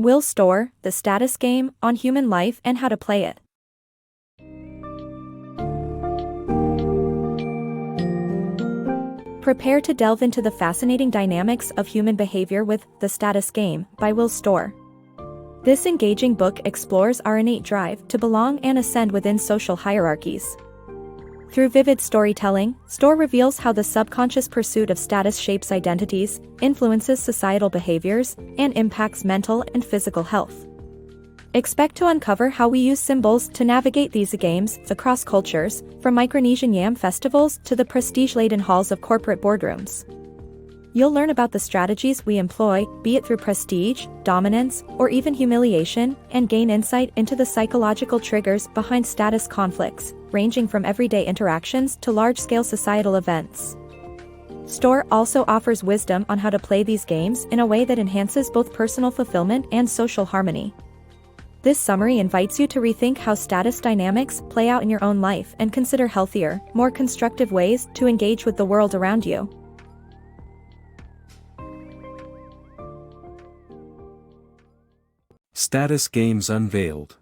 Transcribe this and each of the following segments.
Will Storr, The Status Game, on Human Life and How to Play It. Prepare to delve into the fascinating dynamics of human behavior with The Status Game by Will Storr. This engaging book explores our innate drive to belong and ascend within social hierarchies. Through vivid storytelling, Storr reveals how the subconscious pursuit of status shapes identities, influences societal behaviors, and impacts mental and physical health. Expect to uncover how we use symbols to navigate these games across cultures, from Micronesian yam festivals to the prestige-laden halls of corporate boardrooms. You'll learn about the strategies we employ, be it through prestige, dominance, or even humiliation, and gain insight into the psychological triggers behind status conflicts, ranging from everyday interactions to large-scale societal events. Storr also offers wisdom on how to play these games in a way that enhances both personal fulfillment and social harmony. This summary invites you to rethink how status dynamics play out in your own life and consider healthier, more constructive ways to engage with the world around you. Status Games Unveiled.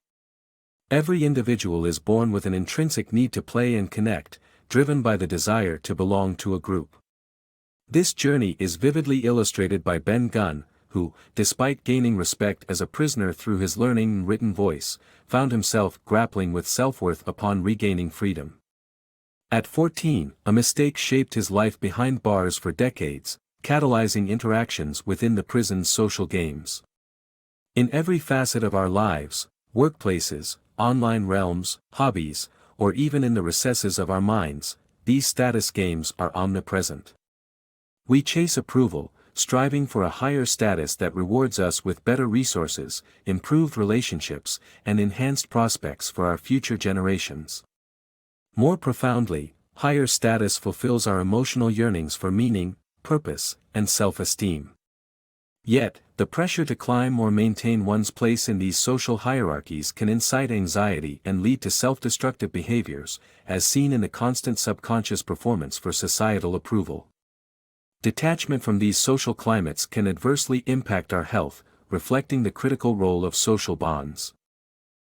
Every individual is born with an intrinsic need to play and connect, driven by the desire to belong to a group. This journey is vividly illustrated by Ben Gunn, who, despite gaining respect as a prisoner through his learning and written voice, found himself grappling with self-worth upon regaining freedom. At 14, a mistake shaped his life behind bars for decades, catalyzing interactions within the prison's social games. In every facet of our lives, workplaces, online realms, hobbies, or even in the recesses of our minds, these status games are omnipresent. We chase approval, striving for a higher status that rewards us with better resources, improved relationships, and enhanced prospects for our future generations. More profoundly, higher status fulfills our emotional yearnings for meaning, purpose, and self-esteem. Yet, the pressure to climb or maintain one's place in these social hierarchies can incite anxiety and lead to self-destructive behaviors, as seen in the constant subconscious performance for societal approval. Detachment from these social climates can adversely impact our health, reflecting the critical role of social bonds.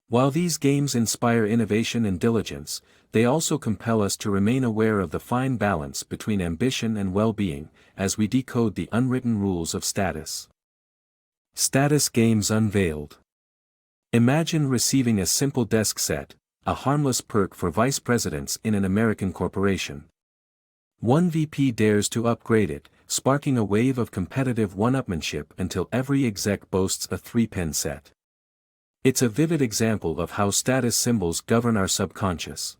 While these games inspire innovation and diligence, they also compel us to remain aware of the fine balance between ambition and well-being, as we decode the unwritten rules of status. Status Games Unveiled. Imagine receiving a simple desk set, a harmless perk for vice presidents in an American corporation. One VP dares to upgrade it, sparking a wave of competitive one-upmanship until every exec boasts a 3-pen set. It's a vivid example of how status symbols govern our subconscious.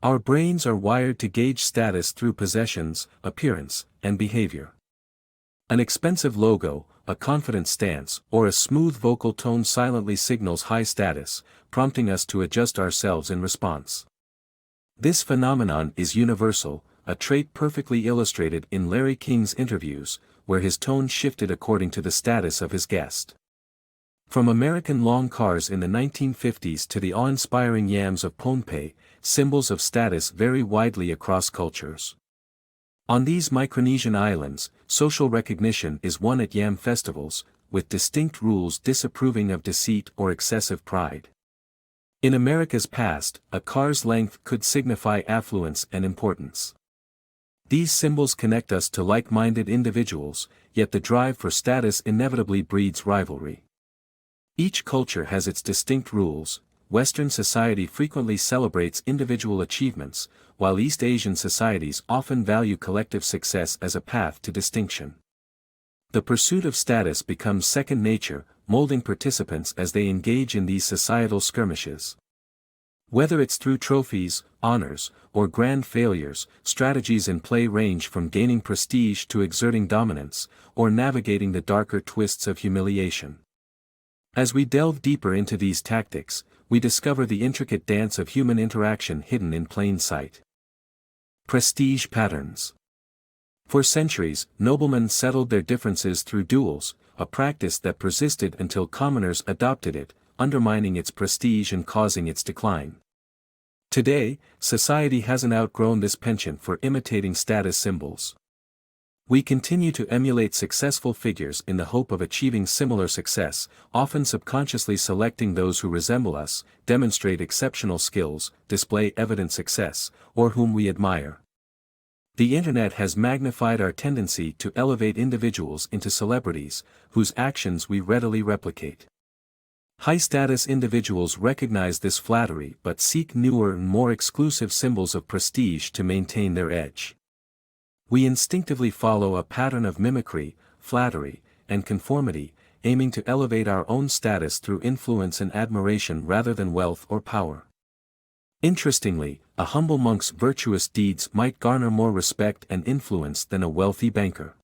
Our brains are wired to gauge status through possessions, appearance, and behavior. An expensive logo, a confident stance, or a smooth vocal tone silently signals high status, prompting us to adjust ourselves in response. This phenomenon is universal, a trait perfectly illustrated in Larry King's interviews, where his tone shifted according to the status of his guest. From American long cars in the 1950s to the awe-inspiring yams of Pohnpei, symbols of status vary widely across cultures. On these Micronesian islands, social recognition is won at yam festivals, with distinct rules disapproving of deceit or excessive pride. In America's past, a car's length could signify affluence and importance. These symbols connect us to like-minded individuals, yet the drive for status inevitably breeds rivalry. Each culture has its distinct rules. Western society frequently celebrates individual achievements, while East Asian societies often value collective success as a path to distinction. The pursuit of status becomes second nature, molding participants as they engage in these societal skirmishes. Whether it's through trophies, honors, or grand failures, strategies in play range from gaining prestige to exerting dominance, or navigating the darker twists of humiliation. As we delve deeper into these tactics, we discover the intricate dance of human interaction hidden in plain sight. Prestige patterns. For centuries, noblemen settled their differences through duels, a practice that persisted until commoners adopted it, undermining its prestige and causing its decline. Today, society hasn't outgrown this penchant for imitating status symbols. We continue to emulate successful figures in the hope of achieving similar success, often subconsciously selecting those who resemble us, demonstrate exceptional skills, display evident success, or whom we admire. The internet has magnified our tendency to elevate individuals into celebrities, whose actions we readily replicate. High-status individuals recognize this flattery but seek newer and more exclusive symbols of prestige to maintain their edge. We instinctively follow a pattern of mimicry, flattery, and conformity, aiming to elevate our own status through influence and admiration rather than wealth or power. Interestingly, a humble monk's virtuous deeds might garner more respect and influence than a wealthy banker.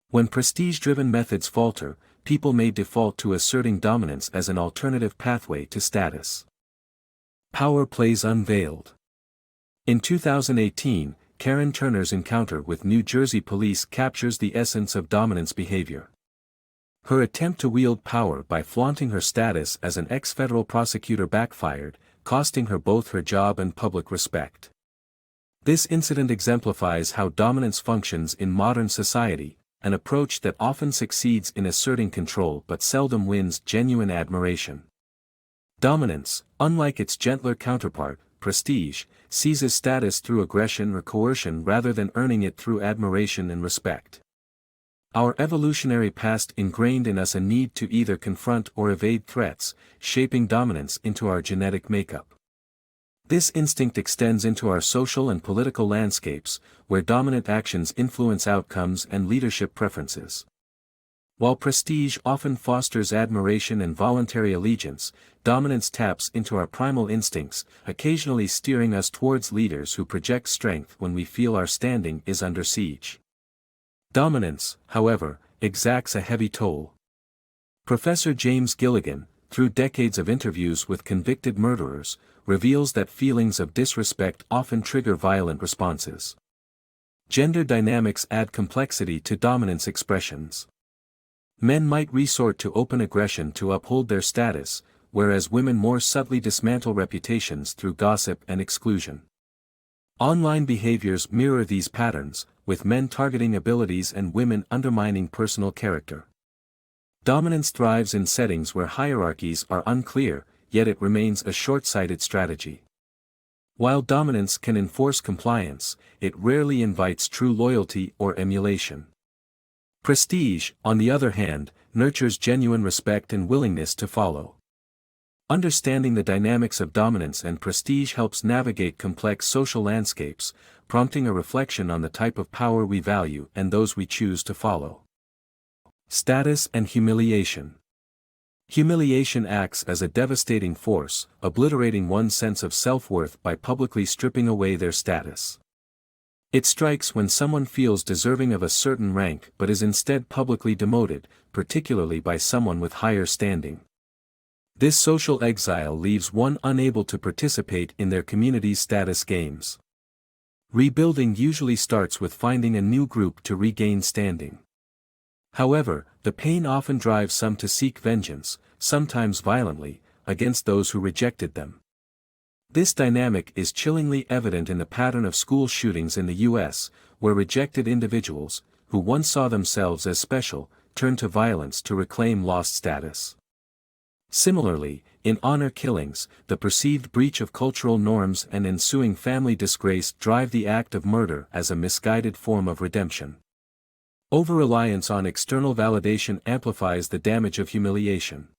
When prestige-driven methods falter, people may default to asserting dominance as an alternative pathway to status. Power plays unveiled. In 2018, Karen Turner's encounter with New Jersey police captures the essence of dominance behavior. Her attempt to wield power by flaunting her status as an ex-federal prosecutor backfired, costing her both her job and public respect. This incident exemplifies how dominance functions in modern society, an approach that often succeeds in asserting control but seldom wins genuine admiration. Dominance, unlike its gentler counterpart, prestige, seizes status through aggression or coercion rather than earning it through admiration and respect. Our evolutionary past ingrained in us a need to either confront or evade threats, shaping dominance into our genetic makeup. This instinct extends into our social and political landscapes, where dominant actions influence outcomes and leadership preferences. While prestige often fosters admiration and voluntary allegiance, dominance taps into our primal instincts, occasionally steering us towards leaders who project strength when we feel our standing is under siege. Dominance, however, exacts a heavy toll. Professor James Gilligan, through decades of interviews with convicted murderers, reveals that feelings of disrespect often trigger violent responses. Gender dynamics add complexity to dominance expressions. Men might resort to open aggression to uphold their status, whereas women more subtly dismantle reputations through gossip and exclusion. Online behaviors mirror these patterns, with men targeting abilities and women undermining personal character. Dominance thrives in settings where hierarchies are unclear, yet it remains a short-sighted strategy. While dominance can enforce compliance, it rarely invites true loyalty or emulation. Prestige, on the other hand, nurtures genuine respect and willingness to follow. Understanding the dynamics of dominance and prestige helps navigate complex social landscapes, prompting a reflection on the type of power we value and those we choose to follow. Status and humiliation. Humiliation acts as a devastating force, obliterating one's sense of self-worth by publicly stripping away their status. It strikes when someone feels deserving of a certain rank but is instead publicly demoted, particularly by someone with higher standing. This social exile leaves one unable to participate in their community's status games. Rebuilding usually starts with finding a new group to regain standing. However, the pain often drives some to seek vengeance, sometimes violently, against those who rejected them. This dynamic is chillingly evident in the pattern of school shootings in the U.S., where rejected individuals, who once saw themselves as special, turn to violence to reclaim lost status. Similarly, in honor killings, the perceived breach of cultural norms and ensuing family disgrace drive the act of murder as a misguided form of redemption. Over-reliance on external validation amplifies the damage of humiliation.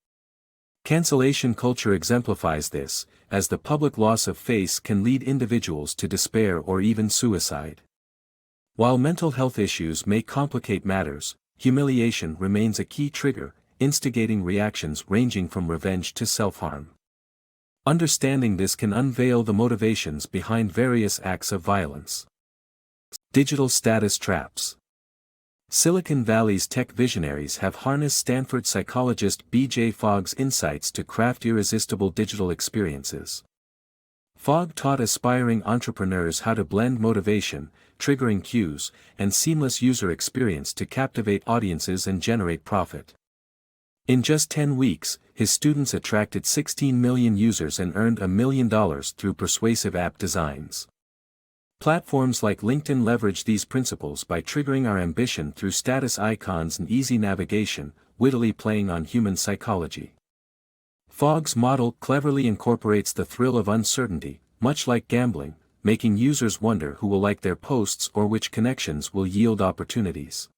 Cancellation culture exemplifies this, as the public loss of face can lead individuals to despair or even suicide. While mental health issues may complicate matters, humiliation remains a key trigger, instigating reactions ranging from revenge to self-harm. Understanding this can unveil the motivations behind various acts of violence. Digital status traps. Silicon Valley's tech visionaries have harnessed Stanford psychologist B.J. Fogg's insights to craft irresistible digital experiences. Fogg taught aspiring entrepreneurs how to blend motivation, triggering cues, and seamless user experience to captivate audiences and generate profit. In just 10 weeks, his students attracted 16 million users and earned $1 million through persuasive app designs. Platforms like LinkedIn leverage these principles by triggering our ambition through status icons and easy navigation, wittily playing on human psychology. Fogg's model cleverly incorporates the thrill of uncertainty, much like gambling, making users wonder who will like their posts or which connections will yield opportunities.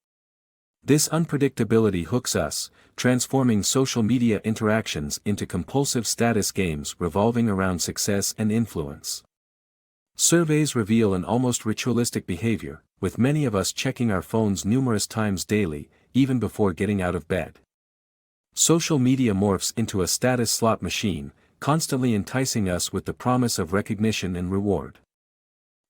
This unpredictability hooks us, transforming social media interactions into compulsive status games revolving around success and influence. Surveys reveal an almost ritualistic behavior, with many of us checking our phones numerous times daily, even before getting out of bed. Social media morphs into a status slot machine, constantly enticing us with the promise of recognition and reward.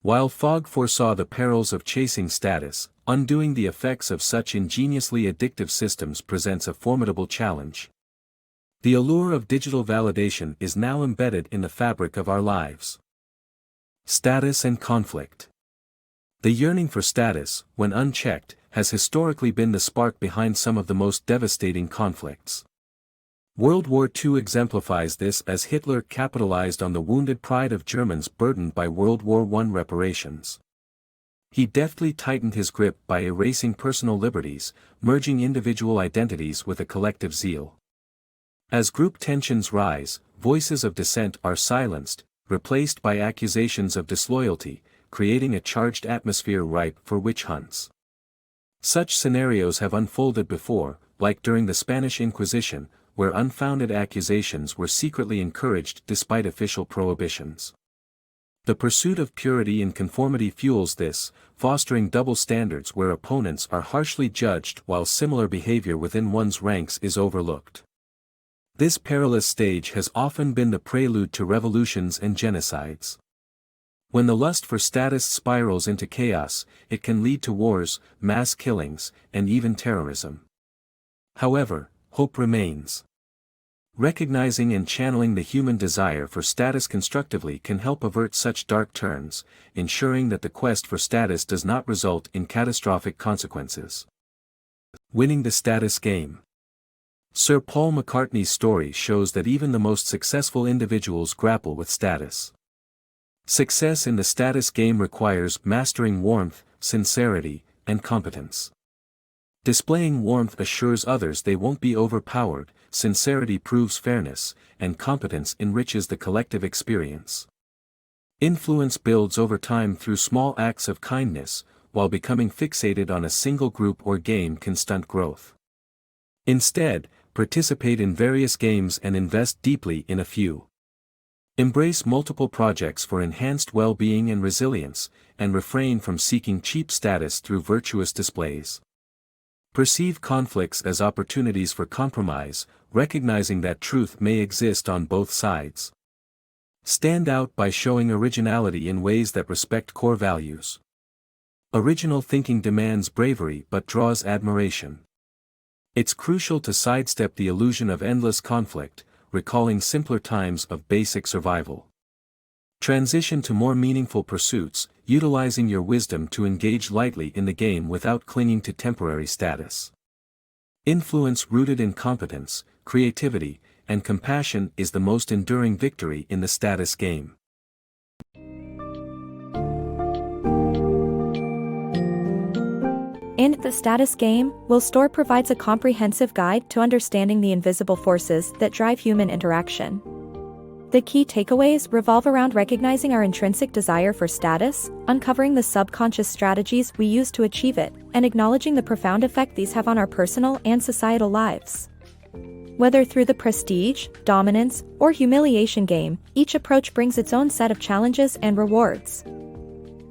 While Fogg foresaw the perils of chasing status, undoing the effects of such ingeniously addictive systems presents a formidable challenge. The allure of digital validation is now embedded in the fabric of our lives. Status and conflict. The yearning for status, when unchecked, has historically been the spark behind some of the most devastating conflicts. World War II exemplifies this as Hitler capitalized on the wounded pride of Germans burdened by World War I reparations. He deftly tightened his grip by erasing personal liberties, merging individual identities with a collective zeal. As group tensions rise, voices of dissent are silenced, replaced by accusations of disloyalty, creating a charged atmosphere ripe for witch hunts. Such scenarios have unfolded before, like during the Spanish Inquisition, where unfounded accusations were secretly encouraged despite official prohibitions. The pursuit of purity and conformity fuels this, fostering double standards where opponents are harshly judged while similar behavior within one's ranks is overlooked. This perilous stage has often been the prelude to revolutions and genocides. When the lust for status spirals into chaos, it can lead to wars, mass killings, and even terrorism. However, hope remains. Recognizing and channeling the human desire for status constructively can help avert such dark turns, ensuring that the quest for status does not result in catastrophic consequences. Winning the status game. Sir Paul McCartney's story shows that even the most successful individuals grapple with status. Success in the status game requires mastering warmth, sincerity, and competence. Displaying warmth assures others they won't be overpowered, sincerity proves fairness, and competence enriches the collective experience. Influence builds over time through small acts of kindness, while becoming fixated on a single group or game can stunt growth. Instead, participate in various games and invest deeply in a few. Embrace multiple projects for enhanced well-being and resilience, and refrain from seeking cheap status through virtuous displays. Perceive conflicts as opportunities for compromise, recognizing that truth may exist on both sides. Stand out by showing originality in ways that respect core values. Original thinking demands bravery but draws admiration. It's crucial to sidestep the illusion of endless conflict, recalling simpler times of basic survival. Transition to more meaningful pursuits, utilizing your wisdom to engage lightly in the game without clinging to temporary status. Influence rooted in competence, creativity, and compassion is the most enduring victory in the status game. In The Status Game, Will Storr provides a comprehensive guide to understanding the invisible forces that drive human interaction. The key takeaways revolve around recognizing our intrinsic desire for status, uncovering the subconscious strategies we use to achieve it, and acknowledging the profound effect these have on our personal and societal lives. Whether through the prestige, dominance, or humiliation game, each approach brings its own set of challenges and rewards.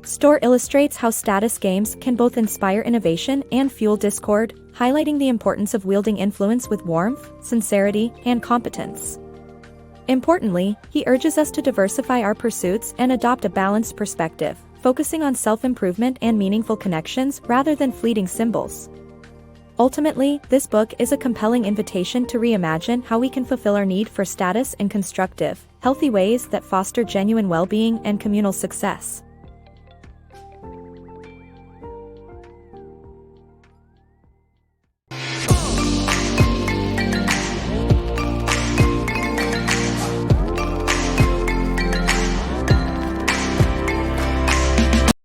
Storr illustrates how status games can both inspire innovation and fuel discord, highlighting the importance of wielding influence with warmth, sincerity, and competence. Importantly, he urges us to diversify our pursuits and adopt a balanced perspective, focusing on self-improvement and meaningful connections rather than fleeting symbols. Ultimately, this book is a compelling invitation to reimagine how we can fulfill our need for status in constructive, healthy ways that foster genuine well-being and communal success.